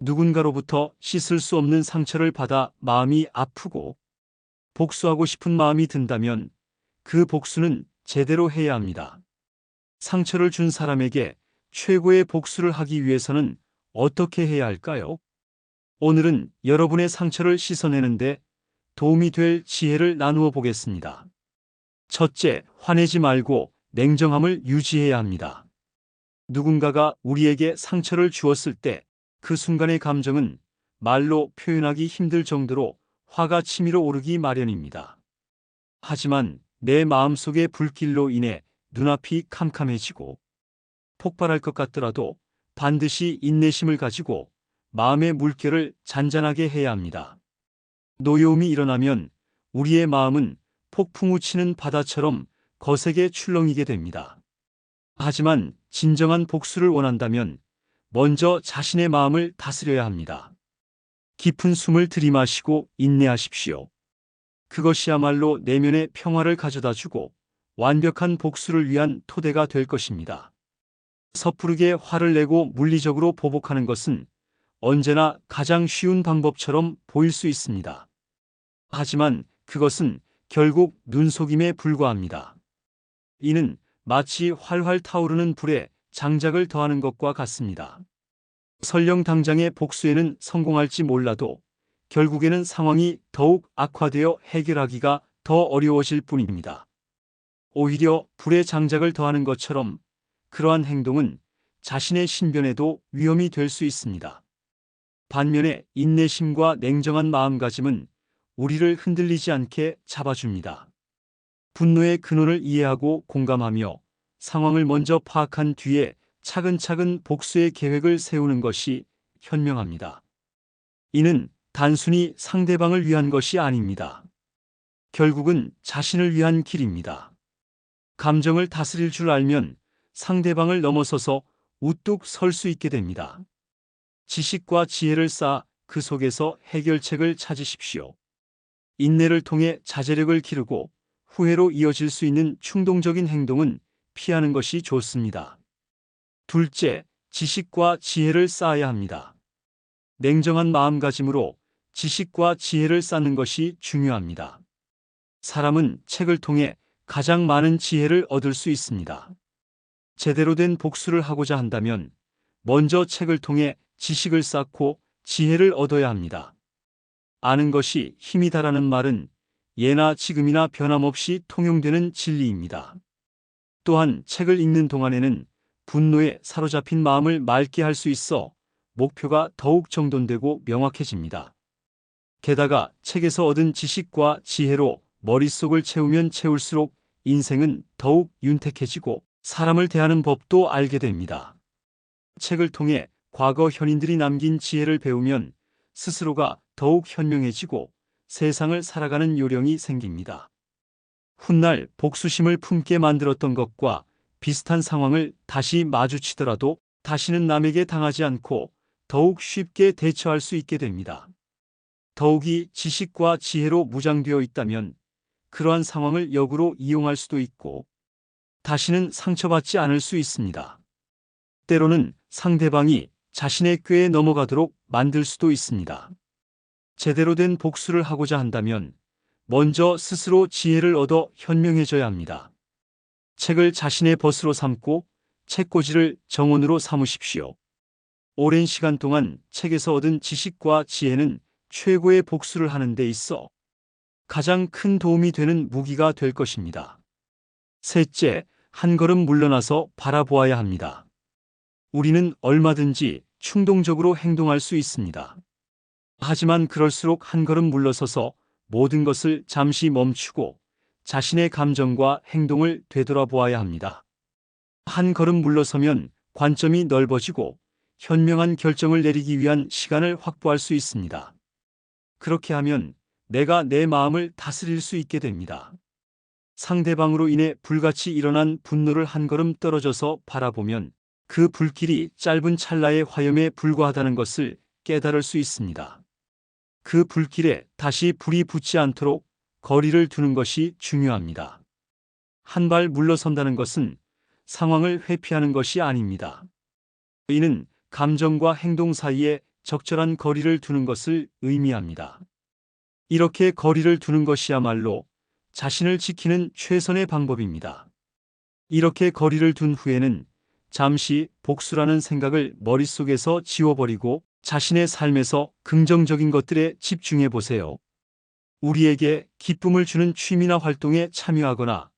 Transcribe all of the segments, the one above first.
누군가로부터 씻을 수 없는 상처를 받아 마음이 아프고 복수하고 싶은 마음이 든다면 그 복수는 제대로 해야 합니다. 상처를 준 사람에게 최고의 복수를 하기 위해서는 어떻게 해야 할까요? 오늘은 여러분의 상처를 씻어내는데 도움이 될 지혜를 나누어 보겠습니다. 첫째, 화내지 말고 냉정함을 유지해야 합니다. 누군가가 우리에게 상처를 주었을 때 그 순간의 감정은 말로 표현하기 힘들 정도로 화가 치밀어 오르기 마련입니다. 하지만 내 마음속의 불길로 인해 눈앞이 캄캄해지고 폭발할 것 같더라도 반드시 인내심을 가지고 마음의 물결을 잔잔하게 해야 합니다. 노여움이 일어나면 우리의 마음은 폭풍우 치는 바다처럼 거세게 출렁이게 됩니다. 하지만 진정한 복수를 원한다면 먼저 자신의 마음을 다스려야 합니다. 깊은 숨을 들이마시고 인내하십시오. 그것이야말로 내면의 평화를 가져다 주고 완벽한 복수를 위한 토대가 될 것입니다. 섣부르게 화를 내고 물리적으로 보복하는 것은 언제나 가장 쉬운 방법처럼 보일 수 있습니다. 하지만 그것은 결국 눈속임에 불과합니다. 이는 마치 활활 타오르는 불에 장작을 더하는 것과 같습니다. 설령 당장의 복수에는 성공할지 몰라도 결국에는 상황이 더욱 악화되어 해결하기가 더 어려워질 뿐입니다. 오히려 불에 장작을 더하는 것처럼 그러한 행동은 자신의 신변에도 위험이 될 수 있습니다. 반면에 인내심과 냉정한 마음가짐은 우리를 흔들리지 않게 잡아줍니다. 분노의 근원을 이해하고 공감하며 상황을 먼저 파악한 뒤에 차근차근 복수의 계획을 세우는 것이 현명합니다. 이는 단순히 상대방을 위한 것이 아닙니다. 결국은 자신을 위한 길입니다. 감정을 다스릴 줄 알면 상대방을 넘어서서 우뚝 설 수 있게 됩니다. 지식과 지혜를 쌓아 그 속에서 해결책을 찾으십시오. 인내를 통해 자제력을 기르고 후회로 이어질 수 있는 충동적인 행동은 피하는 것이 좋습니다. 둘째, 지식과 지혜를 쌓아야 합니다. 냉정한 마음가짐으로 지식과 지혜를 쌓는 것이 중요합니다. 사람은 책을 통해 가장 많은 지혜를 얻을 수 있습니다. 제대로 된 복수를 하고자 한다면 먼저 책을 통해 지식을 쌓고 지혜를 얻어야 합니다. 아는 것이 힘이다라는 말은 예나 지금이나 변함없이 통용되는 진리입니다. 또한 책을 읽는 동안에는 분노에 사로잡힌 마음을 맑게 할 수 있어 목표가 더욱 정돈되고 명확해집니다. 게다가 책에서 얻은 지식과 지혜로 머릿속을 채우면 채울수록 인생은 더욱 윤택해지고 사람을 대하는 법도 알게 됩니다. 책을 통해 과거 현인들이 남긴 지혜를 배우면 스스로가 더욱 현명해지고 세상을 살아가는 요령이 생깁니다. 훗날 복수심을 품게 만들었던 것과 비슷한 상황을 다시 마주치더라도 다시는 남에게 당하지 않고 더욱 쉽게 대처할 수 있게 됩니다. 더욱이 지식과 지혜로 무장되어 있다면 그러한 상황을 역으로 이용할 수도 있고 다시는 상처받지 않을 수 있습니다. 때로는 상대방이 자신의 꾀에 넘어가도록 만들 수도 있습니다. 제대로 된 복수를 하고자 한다면 먼저 스스로 지혜를 얻어 현명해져야 합니다. 책을 자신의 벗으로 삼고 책꽂이를 정원으로 삼으십시오. 오랜 시간 동안 책에서 얻은 지식과 지혜는 최고의 복수를 하는 데 있어 가장 큰 도움이 되는 무기가 될 것입니다. 셋째, 한 걸음 물러나서 바라보아야 합니다. 우리는 얼마든지 충동적으로 행동할 수 있습니다. 하지만 그럴수록 한 걸음 물러서서 모든 것을 잠시 멈추고 자신의 감정과 행동을 되돌아보아야 합니다. 한 걸음 물러서면 관점이 넓어지고 현명한 결정을 내리기 위한 시간을 확보할 수 있습니다. 그렇게 하면 내가 내 마음을 다스릴 수 있게 됩니다. 상대방으로 인해 불같이 일어난 분노를 한 걸음 떨어져서 바라보면 그 불길이 짧은 찰나의 화염에 불과하다는 것을 깨달을 수 있습니다. 그 불길에 다시 불이 붙지 않도록 거리를 두는 것이 중요합니다. 한 발 물러선다는 것은 상황을 회피하는 것이 아닙니다. 이는 감정과 행동 사이에 적절한 거리를 두는 것을 의미합니다. 이렇게 거리를 두는 것이야말로 자신을 지키는 최선의 방법입니다. 이렇게 거리를 둔 후에는 잠시 복수라는 생각을 머릿속에서 지워버리고 자신의 삶에서 긍정적인 것들에 집중해 보세요. 우리에게 기쁨을 주는 취미나 활동에 참여하거나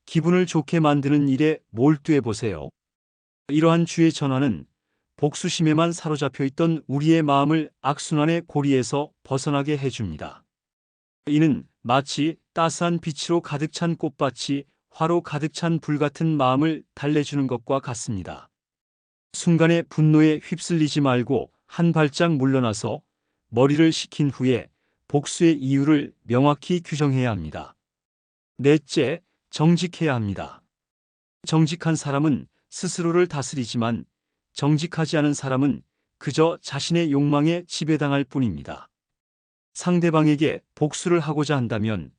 기분을 좋게 만드는 일에 몰두해 보세요. 이러한 주의 전환은 복수심에만 사로잡혀 있던 우리의 마음을 악순환의 고리에서 벗어나게 해줍니다. 이는 마치 따스한 빛으로 가득 찬 꽃밭이 화로 가득 찬 불같은 마음을 달래주는 것과 같습니다. 순간의 분노에 휩쓸리지 말고 한 발짝 물러나서 머리를 식힌 후에 복수의 이유를 명확히 규정해야 합니다. 넷째, 정직해야 합니다. 정직한 사람은 스스로를 다스리지만 정직하지 않은 사람은 그저 자신의 욕망에 지배당할 뿐입니다. 상대방에게 복수를 하고자 한다면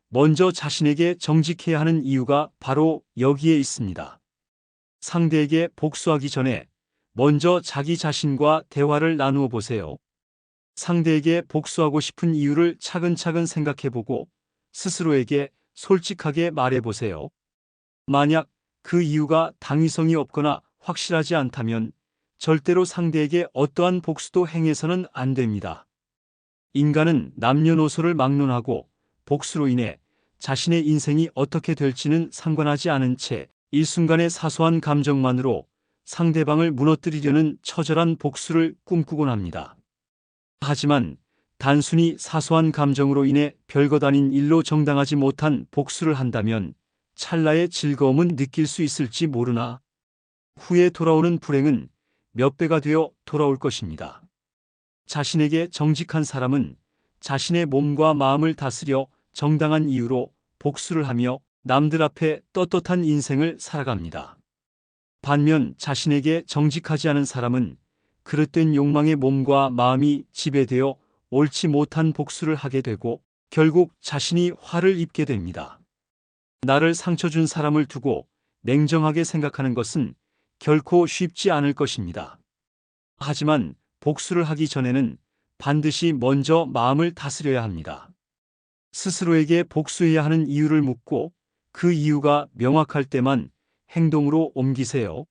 먼저 자신에게 정직해야 하는 이유가 바로 여기에 있습니다. 상대에게 복수하기 전에 먼저 자기 자신과 대화를 나누어 보세요. 상대에게 복수하고 싶은 이유를 차근차근 생각해보고 스스로에게 솔직하게 말해보세요. 만약 그 이유가 당위성이 없거나 확실하지 않다면 절대로 상대에게 어떠한 복수도 행해서는 안 됩니다. 인간은 남녀노소를 막론하고 복수로 인해 자신의 인생이 어떻게 될지는 상관하지 않은 채 일순간의 사소한 감정만으로 상대방을 무너뜨리려는 처절한 복수를 꿈꾸곤 합니다. 하지만 단순히 사소한 감정으로 인해 별것 아닌 일로 정당하지 못한 복수를 한다면 찰나의 즐거움은 느낄 수 있을지 모르나 후에 돌아오는 불행은 몇 배가 되어 돌아올 것입니다. 자신에게 정직한 사람은 자신의 몸과 마음을 다스려 정당한 이유로 복수를 하며 남들 앞에 떳떳한 인생을 살아갑니다. 반면 자신에게 정직하지 않은 사람은 그릇된 욕망의 몸과 마음이 지배되어 옳지 못한 복수를 하게 되고 결국 자신이 화를 입게 됩니다. 나를 상처 준 사람을 두고 냉정하게 생각하는 것은 결코 쉽지 않을 것입니다. 하지만 복수를 하기 전에는 반드시 먼저 마음을 다스려야 합니다. 스스로에게 복수해야 하는 이유를 묻고 그 이유가 명확할 때만 행동으로 옮기세요.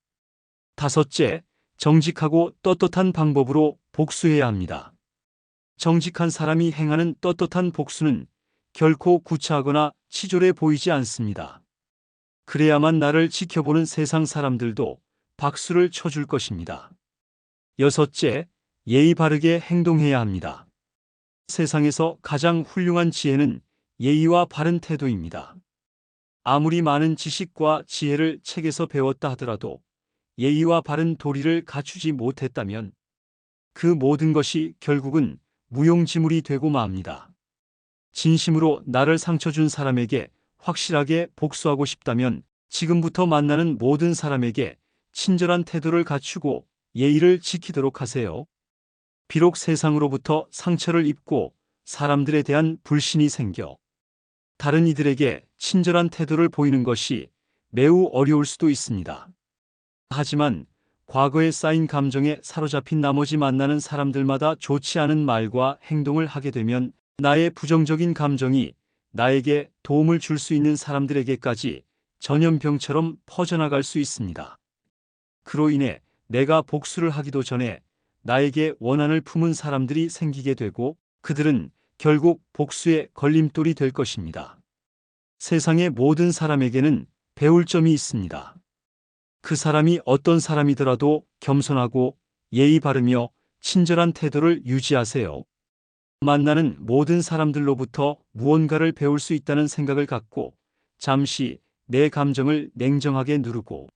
다섯째, 정직하고 떳떳한 방법으로 복수해야 합니다. 정직한 사람이 행하는 떳떳한 복수는 결코 구차하거나 치졸해 보이지 않습니다. 그래야만 나를 지켜보는 세상 사람들도 박수를 쳐줄 것입니다. 여섯째, 예의 바르게 행동해야 합니다. 세상에서 가장 훌륭한 지혜는 예의와 바른 태도입니다. 아무리 많은 지식과 지혜를 책에서 배웠다 하더라도 예의와 바른 도리를 갖추지 못했다면 그 모든 것이 결국은 무용지물이 되고 맙니다. 진심으로 나를 상처 준 사람에게 확실하게 복수하고 싶다면 지금부터 만나는 모든 사람에게 친절한 태도를 갖추고 예의를 지키도록 하세요. 비록 세상으로부터 상처를 입고 사람들에 대한 불신이 생겨 다른 이들에게 친절한 태도를 보이는 것이 매우 어려울 수도 있습니다. 하지만 과거에 쌓인 감정에 사로잡힌 나머지 만나는 사람들마다 좋지 않은 말과 행동을 하게 되면 나의 부정적인 감정이 나에게 도움을 줄 수 있는 사람들에게까지 전염병처럼 퍼져나갈 수 있습니다. 그로 인해 내가 복수를 하기도 전에 나에게 원한을 품은 사람들이 생기게 되고 그들은 결국 복수의 걸림돌이 될 것입니다. 세상의 모든 사람에게는 배울 점이 있습니다. 그 사람이 어떤 사람이더라도 겸손하고 예의 바르며 친절한 태도를 유지하세요. 만나는 모든 사람들로부터 무언가를 배울 수 있다는 생각을 갖고 잠시 내 감정을 냉정하게 누르고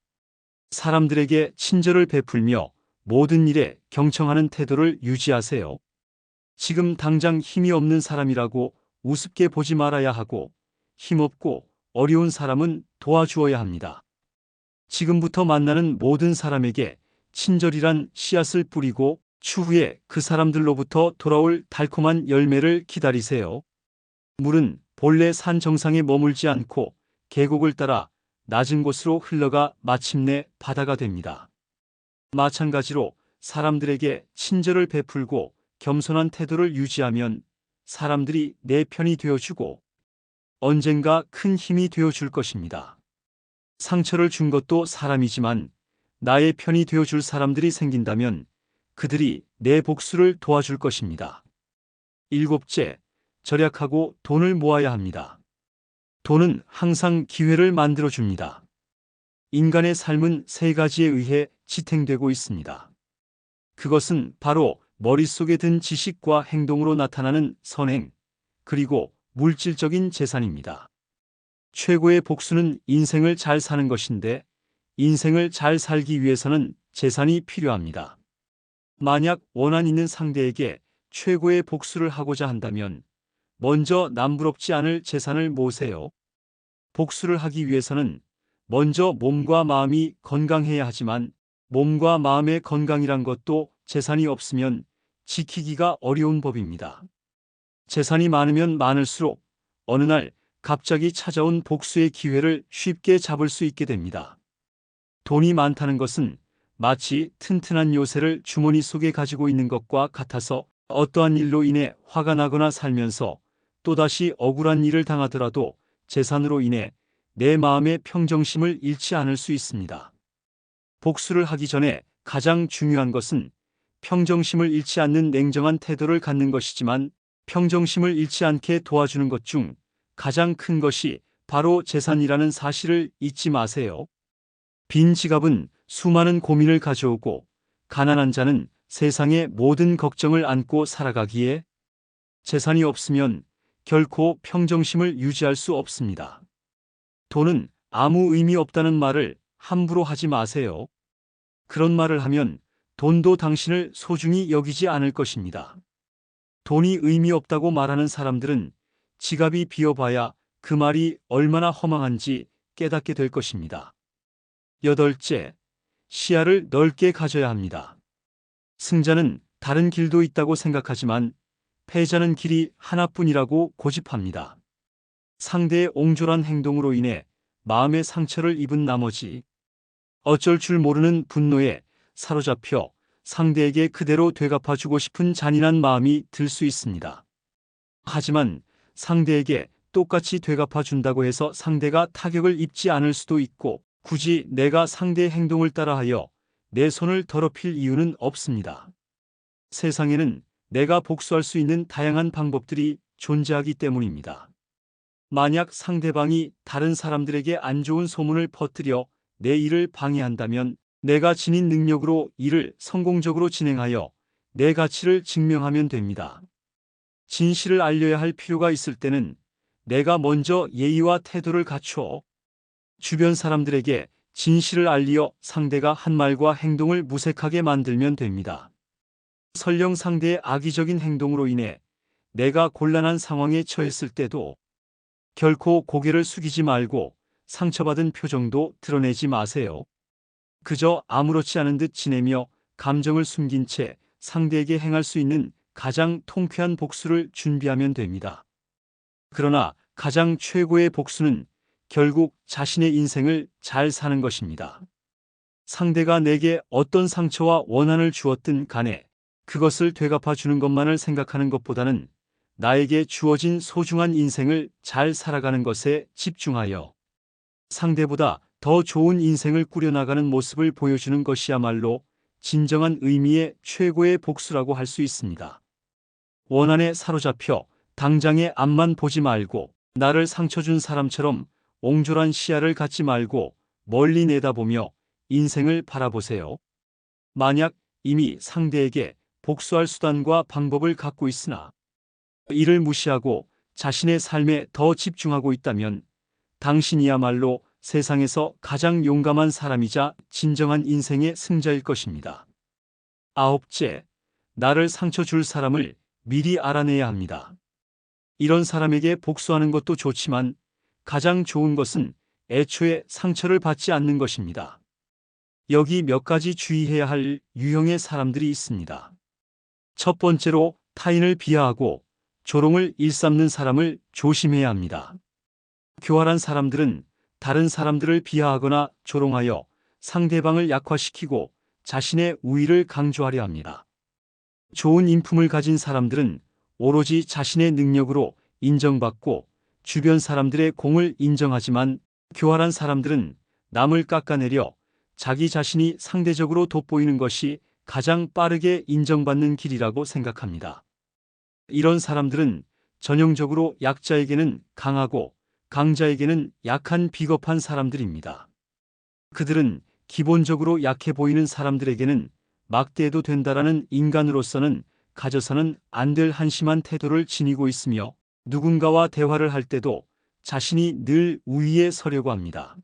사람들에게 친절을 베풀며 모든 일에 경청하는 태도를 유지하세요. 지금 당장 힘이 없는 사람이라고 우습게 보지 말아야 하고 힘없고 어려운 사람은 도와주어야 합니다. 지금부터 만나는 모든 사람에게 친절이란 씨앗을 뿌리고 추후에 그 사람들로부터 돌아올 달콤한 열매를 기다리세요. 물은 본래 산 정상에 머물지 않고 계곡을 따라 낮은 곳으로 흘러가 마침내 바다가 됩니다. 마찬가지로 사람들에게 친절을 베풀고 겸손한 태도를 유지하면 사람들이 내 편이 되어주고 언젠가 큰 힘이 되어줄 것입니다. 상처를 준 것도 사람이지만 나의 편이 되어줄 사람들이 생긴다면 그들이 내 복수를 도와줄 것입니다. 일곱째, 절약하고 돈을 모아야 합니다. 돈은 항상 기회를 만들어줍니다. 인간의 삶은 세 가지에 의해 지탱되고 있습니다. 그것은 바로 머릿속에 든 지식과 행동으로 나타나는 선행, 그리고 물질적인 재산입니다. 최고의 복수는 인생을 잘 사는 것인데 인생을 잘 살기 위해서는 재산이 필요합니다. 만약 원한 있는 상대에게 최고의 복수를 하고자 한다면 먼저 남부럽지 않을 재산을 모으세요. 복수를 하기 위해서는 먼저 몸과 마음이 건강해야 하지만 몸과 마음의 건강이란 것도 재산이 없으면 지키기가 어려운 법입니다. 재산이 많으면 많을수록 어느 날 갑자기 찾아온 복수의 기회를 쉽게 잡을 수 있게 됩니다. 돈이 많다는 것은 마치 튼튼한 요새를 주머니 속에 가지고 있는 것과 같아서 어떠한 일로 인해 화가 나거나 살면서 또다시 억울한 일을 당하더라도 재산으로 인해 내 마음의 평정심을 잃지 않을 수 있습니다. 복수를 하기 전에 가장 중요한 것은 평정심을 잃지 않는 냉정한 태도를 갖는 것이지만 평정심을 잃지 않게 도와주는 것 중 가장 큰 것이 바로 재산이라는 사실을 잊지 마세요. 빈 지갑은 수많은 고민을 가져오고 가난한 자는 세상의 모든 걱정을 안고 살아가기에 재산이 없으면 결코 평정심을 유지할 수 없습니다. 돈은 아무 의미 없다는 말을 함부로 하지 마세요. 그런 말을 하면 돈도 당신을 소중히 여기지 않을 것입니다. 돈이 의미 없다고 말하는 사람들은 지갑이 비어봐야 그 말이 얼마나 허망한지 깨닫게 될 것입니다. 여덟째, 시야를 넓게 가져야 합니다. 승자는 다른 길도 있다고 생각하지만 패자는 길이 하나뿐이라고 고집합니다. 상대의 옹졸한 행동으로 인해 마음의 상처를 입은 나머지 어쩔 줄 모르는 분노에 사로잡혀 상대에게 그대로 되갚아주고 싶은 잔인한 마음이 들 수 있습니다. 하지만 상대에게 똑같이 되갚아준다고 해서 상대가 타격을 입지 않을 수도 있고 굳이 내가 상대의 행동을 따라하여 내 손을 더럽힐 이유는 없습니다. 세상에는 내가 복수할 수 있는 다양한 방법들이 존재하기 때문입니다. 만약 상대방이 다른 사람들에게 안 좋은 소문을 퍼뜨려 내 일을 방해한다면 내가 지닌 능력으로 일을 성공적으로 진행하여 내 가치를 증명하면 됩니다. 진실을 알려야 할 필요가 있을 때는 내가 먼저 예의와 태도를 갖추어 주변 사람들에게 진실을 알리어 상대가 한 말과 행동을 무색하게 만들면 됩니다. 설령 상대의 악의적인 행동으로 인해 내가 곤란한 상황에 처했을 때도 결코 고개를 숙이지 말고 상처받은 표정도 드러내지 마세요. 그저 아무렇지 않은 듯 지내며 감정을 숨긴 채 상대에게 행할 수 있는 가장 통쾌한 복수를 준비하면 됩니다. 그러나 가장 최고의 복수는 결국 자신의 인생을 잘 사는 것입니다. 상대가 내게 어떤 상처와 원한을 주었든 간에 그것을 되갚아 주는 것만을 생각하는 것보다는 나에게 주어진 소중한 인생을 잘 살아가는 것에 집중하여 상대보다 더 좋은 인생을 꾸려나가는 모습을 보여주는 것이야말로 진정한 의미의 최고의 복수라고 할 수 있습니다. 원한에 사로잡혀 당장의 앞만 보지 말고 나를 상처 준 사람처럼 옹졸한 시야를 갖지 말고 멀리 내다보며 인생을 바라보세요. 만약 이미 상대에게 복수할 수단과 방법을 갖고 있으나 이를 무시하고 자신의 삶에 더 집중하고 있다면 당신이야말로 세상에서 가장 용감한 사람이자 진정한 인생의 승자일 것입니다. 아홉째, 나를 상처 줄 사람을 미리 알아내야 합니다. 이런 사람에게 복수하는 것도 좋지만 가장 좋은 것은 애초에 상처를 받지 않는 것입니다. 여기 몇 가지 주의해야 할 유형의 사람들이 있습니다. 첫 번째로 타인을 비하하고 조롱을 일삼는 사람을 조심해야 합니다. 교활한 사람들은 다른 사람들을 비하하거나 조롱하여 상대방을 약화시키고 자신의 우위를 강조하려 합니다. 좋은 인품을 가진 사람들은 오로지 자신의 능력으로 인정받고 주변 사람들의 공을 인정하지만 교활한 사람들은 남을 깎아내려 자기 자신이 상대적으로 돋보이는 것이 가장 빠르게 인정받는 길이라고 생각합니다. 이런 사람들은 전형적으로 약자에게는 강하고 강자에게는 약한 비겁한 사람들입니다. 그들은 기본적으로 약해 보이는 사람들에게는 막대해도 된다라는 인간으로서는 가져서는 안 될 한심한 태도를 지니고 있으며 누군가와 대화를 할 때도 자신이 늘 우위에 서려고 합니다.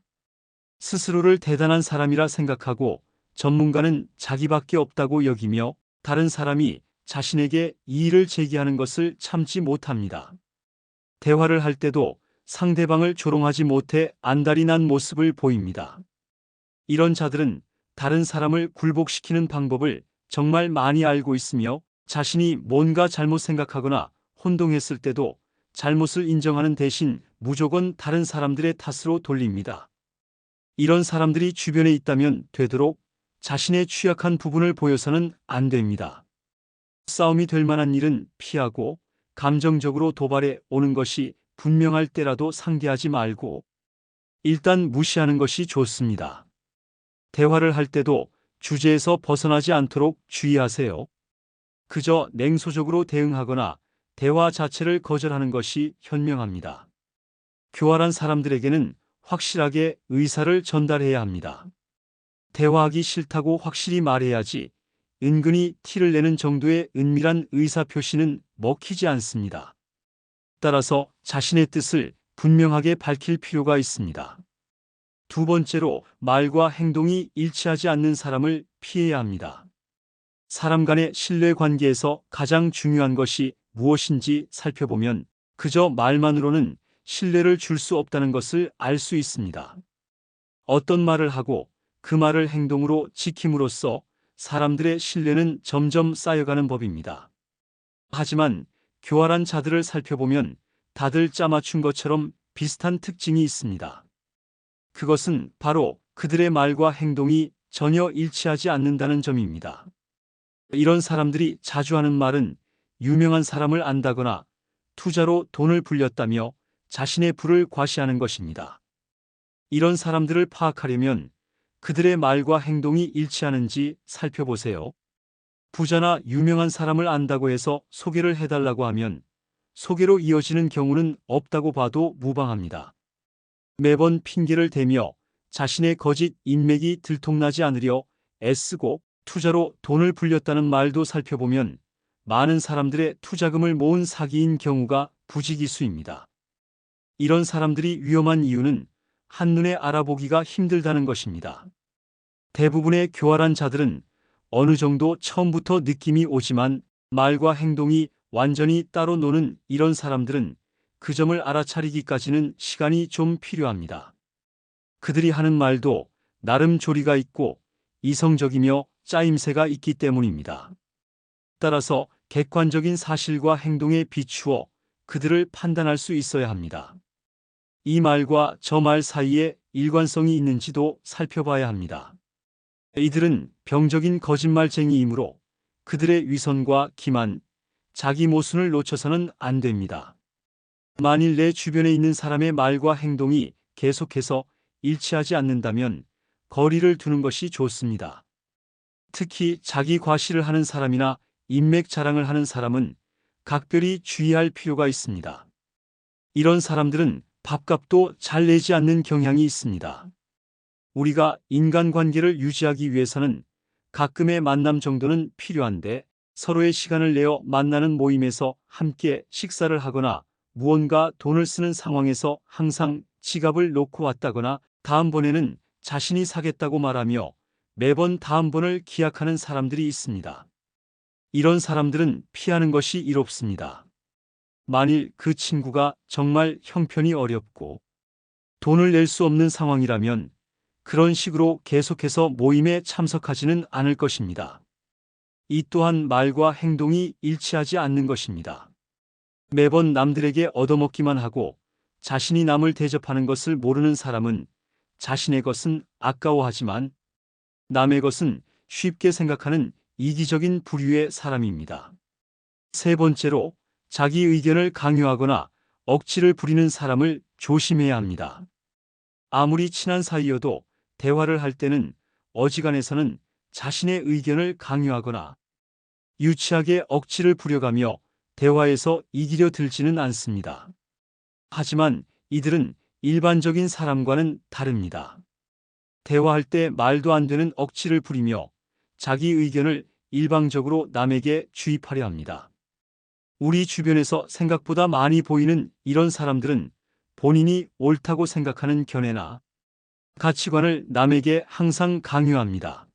스스로를 대단한 사람이라 생각하고 전문가는 자기밖에 없다고 여기며 다른 사람이 자신에게 이의를 제기하는 것을 참지 못합니다. 대화를 할 때도 상대방을 조롱하지 못해 안달이 난 모습을 보입니다. 이런 자들은 다른 사람을 굴복시키는 방법을 정말 많이 알고 있으며 자신이 뭔가 잘못 생각하거나 혼동했을 때도 잘못을 인정하는 대신 무조건 다른 사람들의 탓으로 돌립니다. 이런 사람들이 주변에 있다면 되도록 자신의 취약한 부분을 보여서는 안 됩니다. 싸움이 될 만한 일은 피하고 감정적으로 도발해 오는 것이 분명할 때라도 상대하지 말고 일단 무시하는 것이 좋습니다. 대화를 할 때도 주제에서 벗어나지 않도록 주의하세요. 그저 냉소적으로 대응하거나 대화 자체를 거절하는 것이 현명합니다. 교활한 사람들에게는 확실하게 의사를 전달해야 합니다. 대화하기 싫다고 확실히 말해야지 은근히 티를 내는 정도의 은밀한 의사표시는 먹히지 않습니다. 따라서 자신의 뜻을 분명하게 밝힐 필요가 있습니다. 두 번째로 말과 행동이 일치하지 않는 사람을 피해야 합니다. 사람 간의 신뢰 관계에서 가장 중요한 것이 무엇인지 살펴보면 그저 말만으로는 신뢰를 줄 수 없다는 것을 알 수 있습니다. 어떤 말을 하고 그 말을 행동으로 지킴으로써 사람들의 신뢰는 점점 쌓여가는 법입니다. 하지만 교활한 자들을 살펴보면 다들 짜맞춘 것처럼 비슷한 특징이 있습니다. 그것은 바로 그들의 말과 행동이 전혀 일치하지 않는다는 점입니다. 이런 사람들이 자주 하는 말은 유명한 사람을 안다거나 투자로 돈을 불렸다며 자신의 부를 과시하는 것입니다. 이런 사람들을 파악하려면 그들의 말과 행동이 일치하는지 살펴보세요. 부자나 유명한 사람을 안다고 해서 소개를 해달라고 하면 소개로 이어지는 경우는 없다고 봐도 무방합니다. 매번 핑계를 대며 자신의 거짓 인맥이 들통나지 않으려 애쓰고 투자로 돈을 불렸다는 말도 살펴보면 많은 사람들의 투자금을 모은 사기인 경우가 부지기수입니다. 이런 사람들이 위험한 이유는 한눈에 알아보기가 힘들다는 것입니다. 대부분의 교활한 자들은 어느 정도 처음부터 느낌이 오지만 말과 행동이 완전히 따로 노는 이런 사람들은 그 점을 알아차리기까지는 시간이 좀 필요합니다. 그들이 하는 말도 나름 조리가 있고 이성적이며 짜임새가 있기 때문입니다. 따라서 객관적인 사실과 행동에 비추어 그들을 판단할 수 있어야 합니다. 이 말과 저 말 사이에 일관성이 있는지도 살펴봐야 합니다. 이들은 병적인 거짓말쟁이이므로 그들의 위선과 기만, 자기 모순을 놓쳐서는 안 됩니다. 만일 내 주변에 있는 사람의 말과 행동이 계속해서 일치하지 않는다면 거리를 두는 것이 좋습니다. 특히 자기 과시를 하는 사람이나 인맥 자랑을 하는 사람은 각별히 주의할 필요가 있습니다. 이런 사람들은 밥값도 잘 내지 않는 경향이 있습니다. 우리가 인간관계를 유지하기 위해서는 가끔의 만남 정도는 필요한데 서로의 시간을 내어 만나는 모임에서 함께 식사를 하거나 무언가 돈을 쓰는 상황에서 항상 지갑을 놓고 왔다거나 다음번에는 자신이 사겠다고 말하며 매번 다음번을 기약하는 사람들이 있습니다. 이런 사람들은 피하는 것이 이롭습니다. 만일 그 친구가 정말 형편이 어렵고 돈을 낼 수 없는 상황이라면 그런 식으로 계속해서 모임에 참석하지는 않을 것입니다. 이 또한 말과 행동이 일치하지 않는 것입니다. 매번 남들에게 얻어먹기만 하고 자신이 남을 대접하는 것을 모르는 사람은 자신의 것은 아까워하지만 남의 것은 쉽게 생각하는 이기적인 부류의 사람입니다. 세 번째로, 자기 의견을 강요하거나 억지를 부리는 사람을 조심해야 합니다. 아무리 친한 사이여도 대화를 할 때는 어지간해서는 자신의 의견을 강요하거나 유치하게 억지를 부려가며 대화에서 이기려 들지는 않습니다. 하지만 이들은 일반적인 사람과는 다릅니다. 대화할 때 말도 안 되는 억지를 부리며 자기 의견을 일방적으로 남에게 주입하려 합니다. 우리 주변에서 생각보다 많이 보이는 이런 사람들은 본인이 옳다고 생각하는 견해나 가치관을 남에게 항상 강요합니다.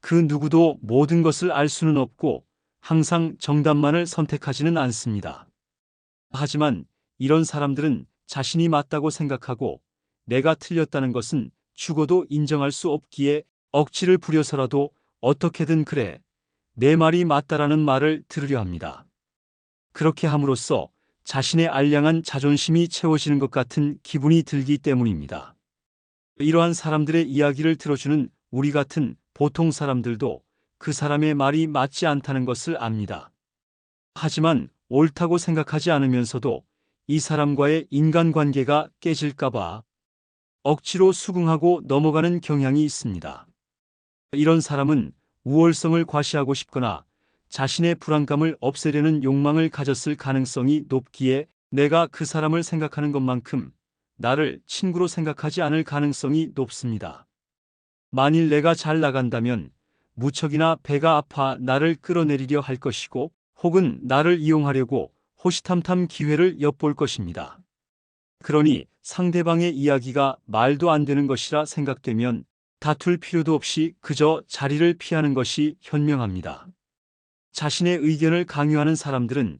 그 누구도 모든 것을 알 수는 없고 항상 정답만을 선택하지는 않습니다. 하지만 이런 사람들은 자신이 맞다고 생각하고 내가 틀렸다는 것은 죽어도 인정할 수 없기에 억지를 부려서라도 어떻게든 그래, 내 말이 맞다라는 말을 들으려 합니다. 그렇게 함으로써 자신의 알량한 자존심이 채워지는 것 같은 기분이 들기 때문입니다. 이러한 사람들의 이야기를 들어주는 우리 같은 보통 사람들도 그 사람의 말이 맞지 않다는 것을 압니다. 하지만 옳다고 생각하지 않으면서도 이 사람과의 인간관계가 깨질까봐 억지로 수긍하고 넘어가는 경향이 있습니다. 이런 사람은 우월성을 과시하고 싶거나 자신의 불안감을 없애려는 욕망을 가졌을 가능성이 높기에 내가 그 사람을 생각하는 것만큼 나를 친구로 생각하지 않을 가능성이 높습니다. 만일 내가 잘 나간다면 무척이나 배가 아파 나를 끌어내리려 할 것이고 혹은 나를 이용하려고 호시탐탐 기회를 엿볼 것입니다. 그러니 상대방의 이야기가 말도 안 되는 것이라 생각되면 다툴 필요도 없이 그저 자리를 피하는 것이 현명합니다. 자신의 의견을 강요하는 사람들은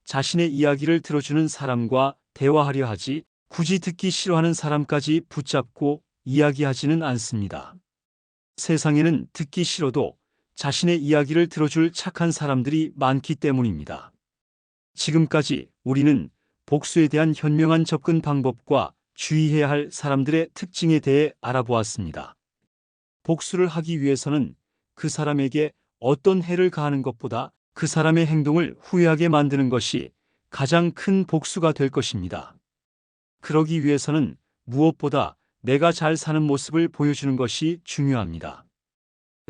자신의 이야기를 들어주는 사람과 대화하려 하지 굳이 듣기 싫어하는 사람까지 붙잡고 이야기하지는 않습니다. 세상에는 듣기 싫어도 자신의 이야기를 들어줄 착한 사람들이 많기 때문입니다. 지금까지 우리는 복수에 대한 현명한 접근 방법과 주의해야 할 사람들의 특징에 대해 알아보았습니다. 복수를 하기 위해서는 그 사람에게 어떤 해를 가하는 것보다 그 사람의 행동을 후회하게 만드는 것이 가장 큰 복수가 될 것입니다. 그러기 위해서는 무엇보다 내가 잘 사는 모습을 보여주는 것이 중요합니다.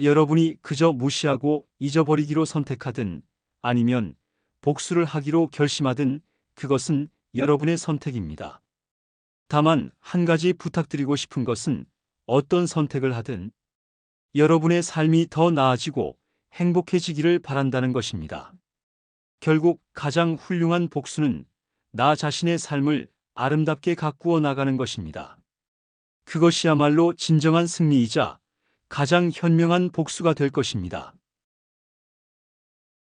여러분이 그저 무시하고 잊어버리기로 선택하든 아니면 복수를 하기로 결심하든 그것은 여러분의 선택입니다. 다만 한 가지 부탁드리고 싶은 것은 어떤 선택을 하든 여러분의 삶이 더 나아지고 행복해지기를 바란다는 것입니다. 결국 가장 훌륭한 복수는 나 자신의 삶을 아름답게 가꾸어 나가는 것입니다. 그것이야말로 진정한 승리이자 가장 현명한 복수가 될 것입니다.